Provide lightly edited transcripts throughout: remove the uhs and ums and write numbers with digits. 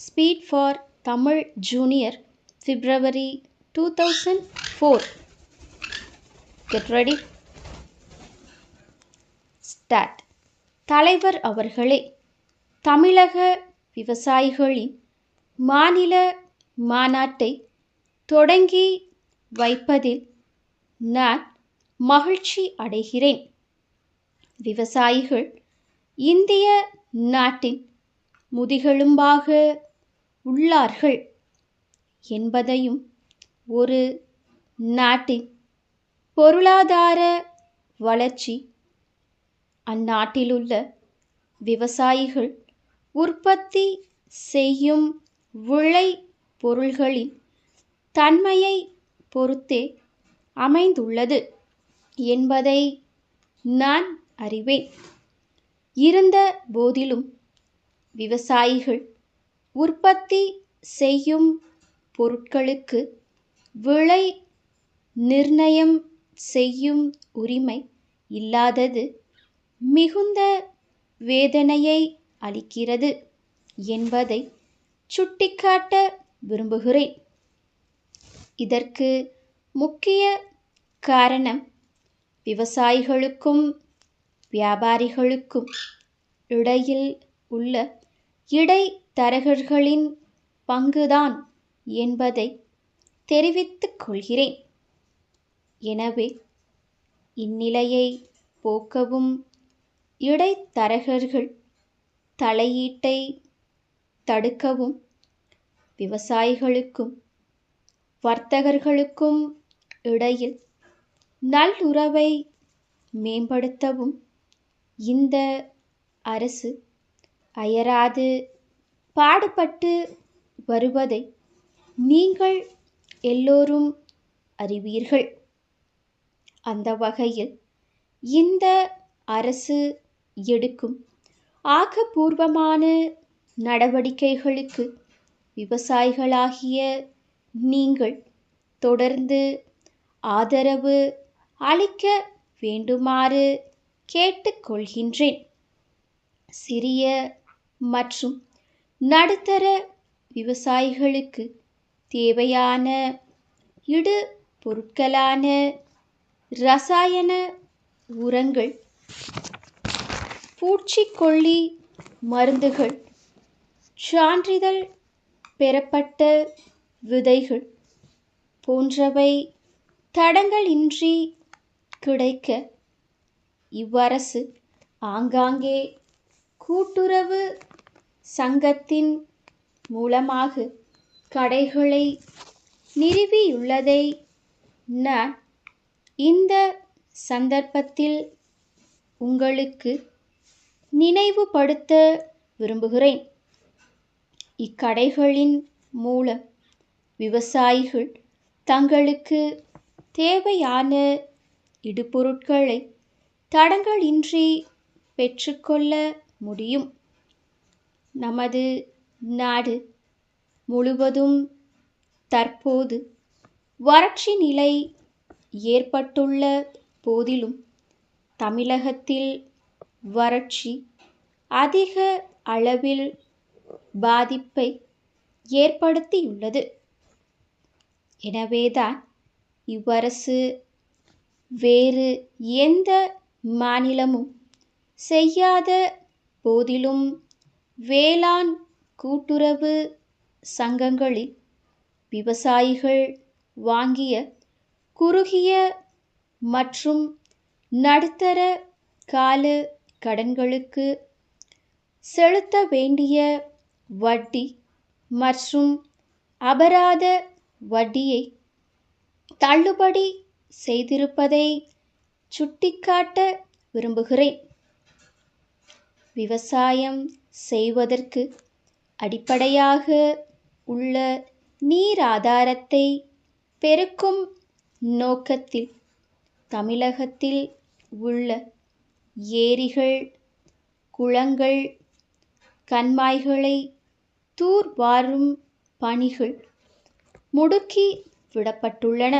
Speed for Tamil Junior, February 2004. Get ready. Start. தலைவர் அவர்களே, தமிழக விவசாயிகளின் மாநில மாநாட்டை தொடங்கி வைப்பதில் நான் மகிழ்ச்சி அடைகிறேன். விவசாயிகள் இந்திய நாட்டின் முதுகெலும்பாக உள்ளார்கள் என்பதையும், ஒரு நாட்டின் பொருளாதார வளர்ச்சி அந்நாட்டிலுள்ள விவசாயிகள் உற்பத்தி செய்யும் விளை பொருள்களின் தன்மையை பொறுத்தே அமைந்துள்ளது என்பதை நான் அறிவேன். இருந்த போதிலும் விவசாயிகள் உற்பத்தி செய்யும் பொருட்களுக்கு விலை நிர்ணயம் செய்யும் உரிமை இல்லாதது மிகுந்த வேதனையை அளிக்கிறது என்பதை சுட்டிக்காட்ட விரும்புகிறேன். இதற்கு முக்கிய காரணம் விவசாயிகளுக்கும் வியாபாரிகளுக்கும் இடையில் உள்ள இடைத்தரகர்களின் பங்குதான் என்பதை தெரிவித்துக் கொள்கிறேன். எனவே இந்நிலையை போக்கவும் இடைத்தரகர்கள் தலையீட்டை தடுக்கவும் விவசாயிகளுக்கும் வர்த்தகர்களுக்கும் இடையில் நல்லுறவை மேம்படுத்தவும் இந்த அரசு அயராது பாடுபட்டு வருவதை நீங்கள் எல்லோரும் அறிவீர்கள். அந்த வகையில் இந்த அரசு எடுக்கும் ஆக்கப்பூர்வமான நடவடிக்கைகளுக்கு விவசாயிகளாகிய நீங்கள் தொடர்ந்து ஆதரவு அளிக்க வேண்டுமாறு கேட்டுக்கொள்கின்றேன். சிறிய மற்றும் நடுத்தர விவசாயிகளுக்கு தேவையான இடு பொருட்களான இரசாயன உரங்கள், பூச்சிக்கொல்லி மருந்துகள், சான்றிதழ் பெறப்பட்ட விதைகள் போன்றவை தடங்கலின்றி கிடைக்க இவ்வரசு ஆங்காங்கே கூட்டுறவு சங்கத்தின் மூலமாக கடைகளை நிறுவியுள்ளதை நான் இந்த சந்தர்ப்பத்தில் உங்களுக்கு நினைவுபடுத்த விரும்புகிறேன். இக்கடைகளின் மூலம் விவசாயிகள் தங்களுக்கு தேவையான இடுபொருட்களை தடங்கலின்றி பெற்றுக்கொள்ள முடியும். நமது நாடு முழுவதும் தற்போது வறட்சி நிலை ஏற்பட்டுள்ள போதிலும் தமிழகத்தில் வறட்சி அதிக அளவில் பாதிப்பை ஏற்படுத்தியுள்ளது. எனவேதான் இவ்வரசு வேறு எந்த மாநிலமும் செய்யாத போதிலும் வேளாண் கூட்டுறவு சங்கங்களில் விவசாயிகள் வாங்கிய குறுகிய மற்றும் நடுத்தர கால கடன்களுக்கு செலுத்த வேண்டிய வட்டி மற்றும் அபராத வட்டியை தள்ளுபடி செய்திருப்பதை சுட்டிக்காட்ட விரும்புகிறேன். விவசாயம் செய்வதற்கு அடிப்படையாக உள்ள நீர் ஆதாரத்தை பெருக்கும் நோக்கத்தில் தமிழகத்தில் உள்ள ஏரிகள், குளங்கள், கண்மாய்களை தூர்வாரும் பணிகள் முடுக்கி விடப்பட்டுள்ளன.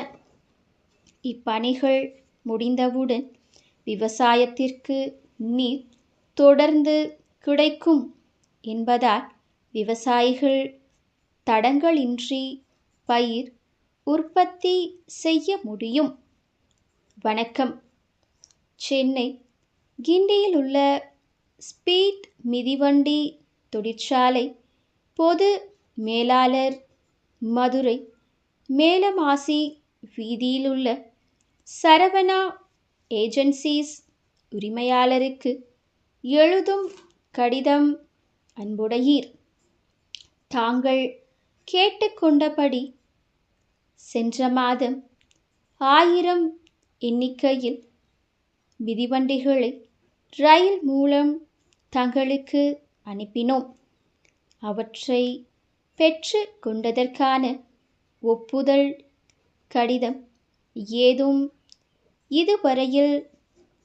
இப்பணிகள் முடிந்தவுடன் விவசாயத்திற்கு நீர் தொடர்ந்து கிடைக்கும் என்பதால் விவசாயிகள் தடங்கலின்றி பயிர் உற்பத்தி செய்ய முடியும். வணக்கம். சென்னை கிண்டியில் உள்ள ஸ்பீட் மிதிவண்டி தொழிற்சாலை பொது மேலாளர், மதுரை மேலமாசி வீதியிலுள்ள சரவணா ஏஜென்சிஸ் உரிமையாளருக்கு எழுதும் கடிதம். அன்புடையீர், தாங்கள் கேட்டுக்கொண்டபடி சென்ற மாதம் 1000 எண்ணிக்கையில் மிதிவண்டிகளை ரயில் மூலம் தங்களுக்கு அனுப்பினோம். அவற்றை பெற்று கொண்டதற்கான ஒப்புதல் கடிதம் ஏதும் இதுவரையில்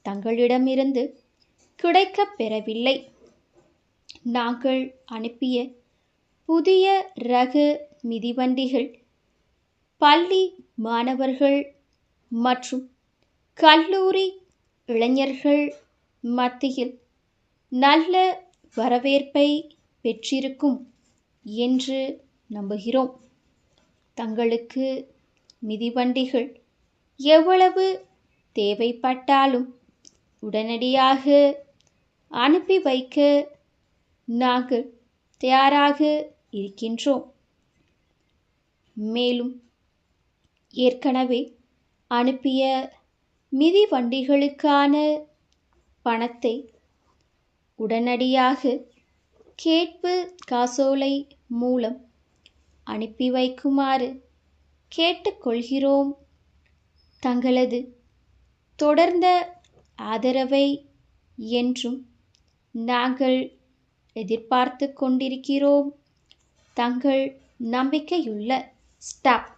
தங்களிடமிருந்து கிடைக்கப் பெறவில்லை. நாங்கள் அனுப்பிய புதிய ரக மிதிவண்டிகள் பள்ளி மாணவர்கள் மற்றும் கல்லூரி இளைஞர்கள் மத்தியில் நல்ல வரவேற்பை பெற்றிருக்கும் என்று நம்புகிறோம். தங்களுக்கு மிதிவண்டிகள் எவ்வளவு தேவைப்பட்டாலும் உடனடியாக அனுப்பி வைக்க நாங்கள் தயாராக இருக்கின்றோம். மேலும் ஏற்கனவே அனுப்பிய மிதிவண்டிகளுக்கான பணத்தை உடனடியாக கேட்பு காசோலை மூலம் அனுப்பி வைக்குமாறு கேட்டுக்கொள்கிறோம். தங்களது தொடர்ந்த ஆதரவை என்றும் நாங்கள் எதிர்பார்த்து கொண்டிருக்கிறோம். தங்கள் நம்பிக்கையுள்ள ஸ்டாப்.